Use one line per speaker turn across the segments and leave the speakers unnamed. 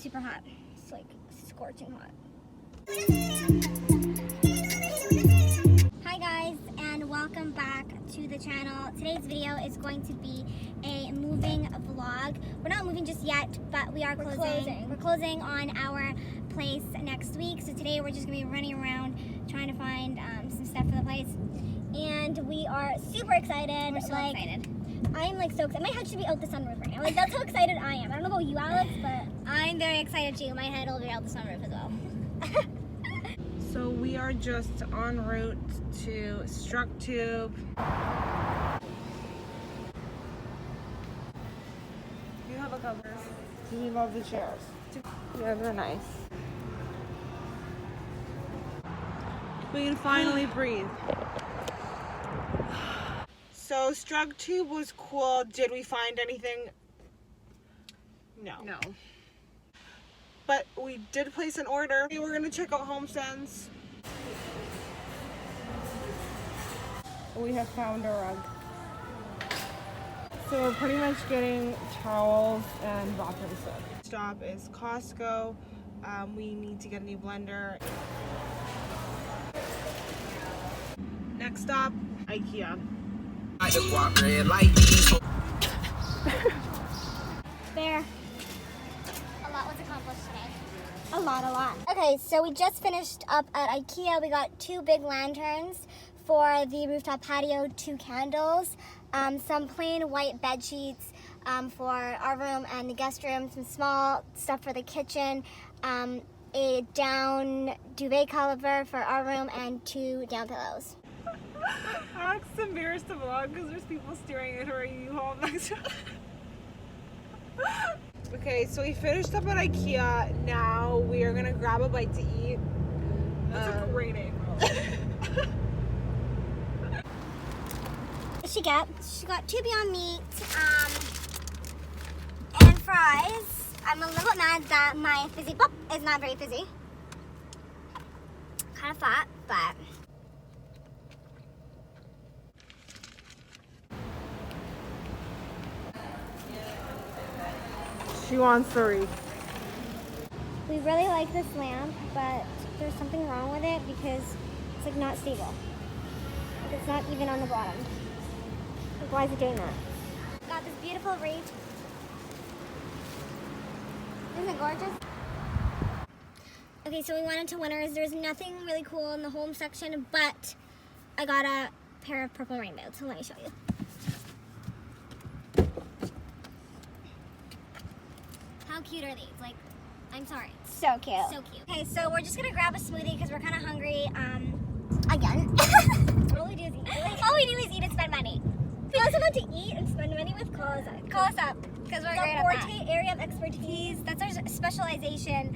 super hot. It's like scorching hot. Hi guys, and welcome back to the channel. Today's video is going to be a moving vlog. We're not moving just yet, but we are closing. We're closing on our place next week. So today we're just gonna be running around trying to find some stuff for the place. And we are super excited. We're so excited. I'm like so excited. My head should be out the sunroof right now. Like that's how excited I am. I don't know about you, Alex, but I'm very excited too. My head will be out the sunroof as well.
So we are just en route to Structube. You have a cover. We love the chairs. Yeah, they're nice. We can finally breathe. So Structube was cool. Did we find anything? No.
No.
But we did place an order. We're gonna check out HomeSense. We have found a rug. So we're pretty much getting towels and bathroom stuff. Stop is Costco. We need to get a new blender. Next stop, IKEA.
There. A lot was accomplished today. A lot. Okay, so we just finished up at IKEA. We got 2 big lanterns for the rooftop patio, 2 candles, some plain white bed sheets for our room and the guest room, some small stuff for the kitchen, a down duvet cover for our room, and 2 down pillows.
Alex is embarrassed to vlog because there's people staring at her U-Haul next to her. Okay, so we finished up at IKEA. Now we are gonna grab a bite to eat. That's a great angle.
She got 2 Beyond Meat and fries. I'm a little mad that my fizzy pop is not very fizzy. Kind of flat, but.
She wants the wreath.
We really like this lamp, but there's something wrong with it because it's like not stable. It's not even on the bottom. Like, why is it doing that? Got this beautiful wreath. Isn't it gorgeous? Okay, so we went into Winners. There's nothing really cool in the home section, but I got a pair of purple rainbows, so let me show you. How cute are these? Like, I'm sorry. So cute. So cute. Okay, so we're just gonna grab a smoothie because we're kind of hungry. Again. All we do is eat. All we do is eat and spend money. We also want to eat and spend money with call us up because we're great at that. Forte area of expertise. That's our specialization.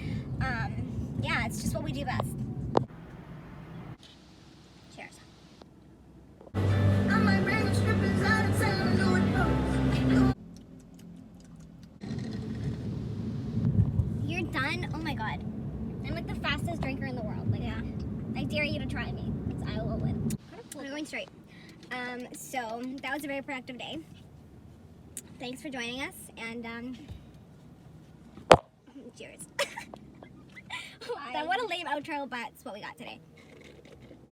Yeah, it's just what we do best. Cheers. You're done? Oh my god. I'm like the fastest drinker in the world. Like, yeah. I dare you to try me. I will win. We're going straight. So that was a very productive day. Thanks for joining us, and cheers. That what a lame outro, but it's what we got today.